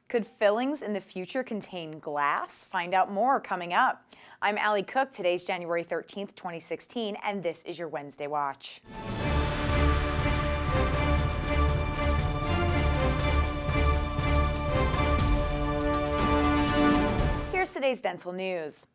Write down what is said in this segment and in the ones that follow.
Could fillings in the future contain glass? Find out more coming up. I'm Allie Cook. Today's January 13th, 2016, and this is your Wednesday Watch. Here's today's dental news.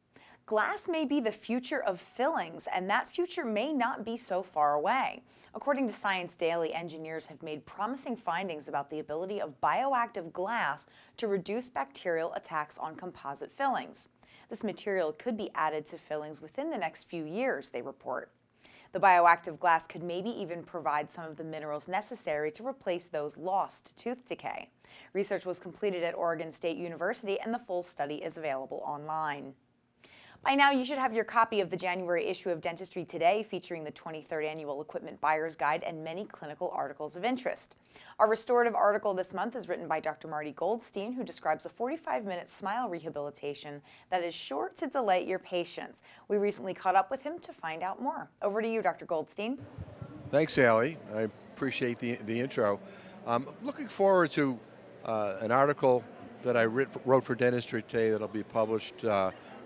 Glass may be the future of fillings, and that future may not be so far away. According to Science Daily, engineers have made promising findings about the ability of bioactive glass to reduce bacterial attacks on composite fillings. This material could be added to fillings within the next few years, they report. The bioactive glass could maybe even provide some of the minerals necessary to replace those lost to tooth decay. Research was completed at Oregon State University, and the full study is available online. By now, you should have your copy of the January issue of Dentistry Today, featuring the 23rd Annual Equipment Buyer's Guide and many clinical articles of interest. Our restorative article this month is written by Dr. Marty Goldstein, who describes a 45-minute smile rehabilitation that is sure to delight your patients. We recently caught up with him to find out more. Over to you, Dr. Goldstein. Thanks, Allie. I appreciate the intro. I'm looking forward to an article that I wrote for Dentistry Today that'll be published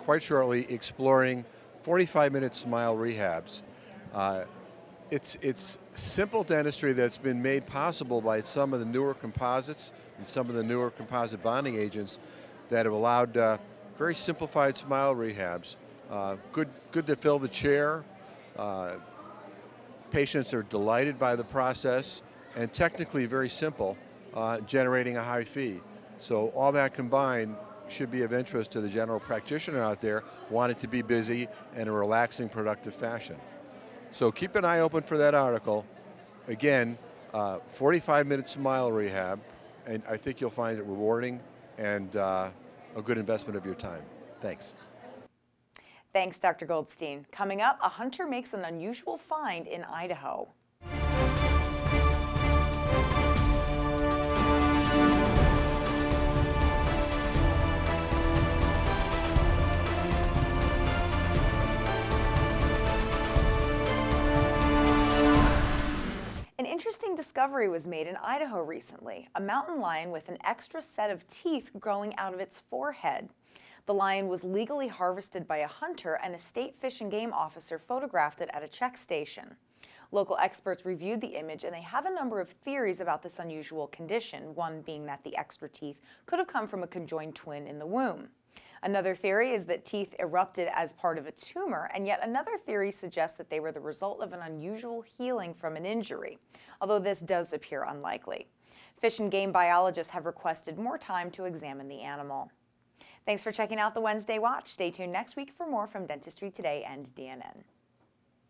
quite shortly, exploring 45-minute smile rehabs. It's simple dentistry that's been made possible by some of the newer composites and some of the newer composite bonding agents that have allowed very simplified smile rehabs. Good to fill the chair. Patients are delighted by the process, and technically very simple, generating a high fee. So all that combined should be of interest to the general practitioner out there wanting to be busy in a relaxing, productive fashion. So keep an eye open for that article. Again, 45-minute smile rehab, and I think you'll find it rewarding and a good investment of your time. Thanks. Thanks, Dr. Goldstein. Coming up, a hunter makes an unusual find in Idaho. An interesting discovery was made in Idaho recently, a mountain lion with an extra set of teeth growing out of its forehead. The lion was legally harvested by a hunter, and a state fish and game officer photographed it at a check station. Local experts reviewed the image, and they have a number of theories about this unusual condition, one being that the extra teeth could have come from a conjoined twin in the womb. Another theory is that teeth erupted as part of a tumor, and yet another theory suggests that they were the result of an unusual healing from an injury, although this does appear unlikely. Fish and game biologists have requested more time to examine the animal. Thanks for checking out the Wednesday Watch. Stay tuned next week for more from Dentistry Today and DNN.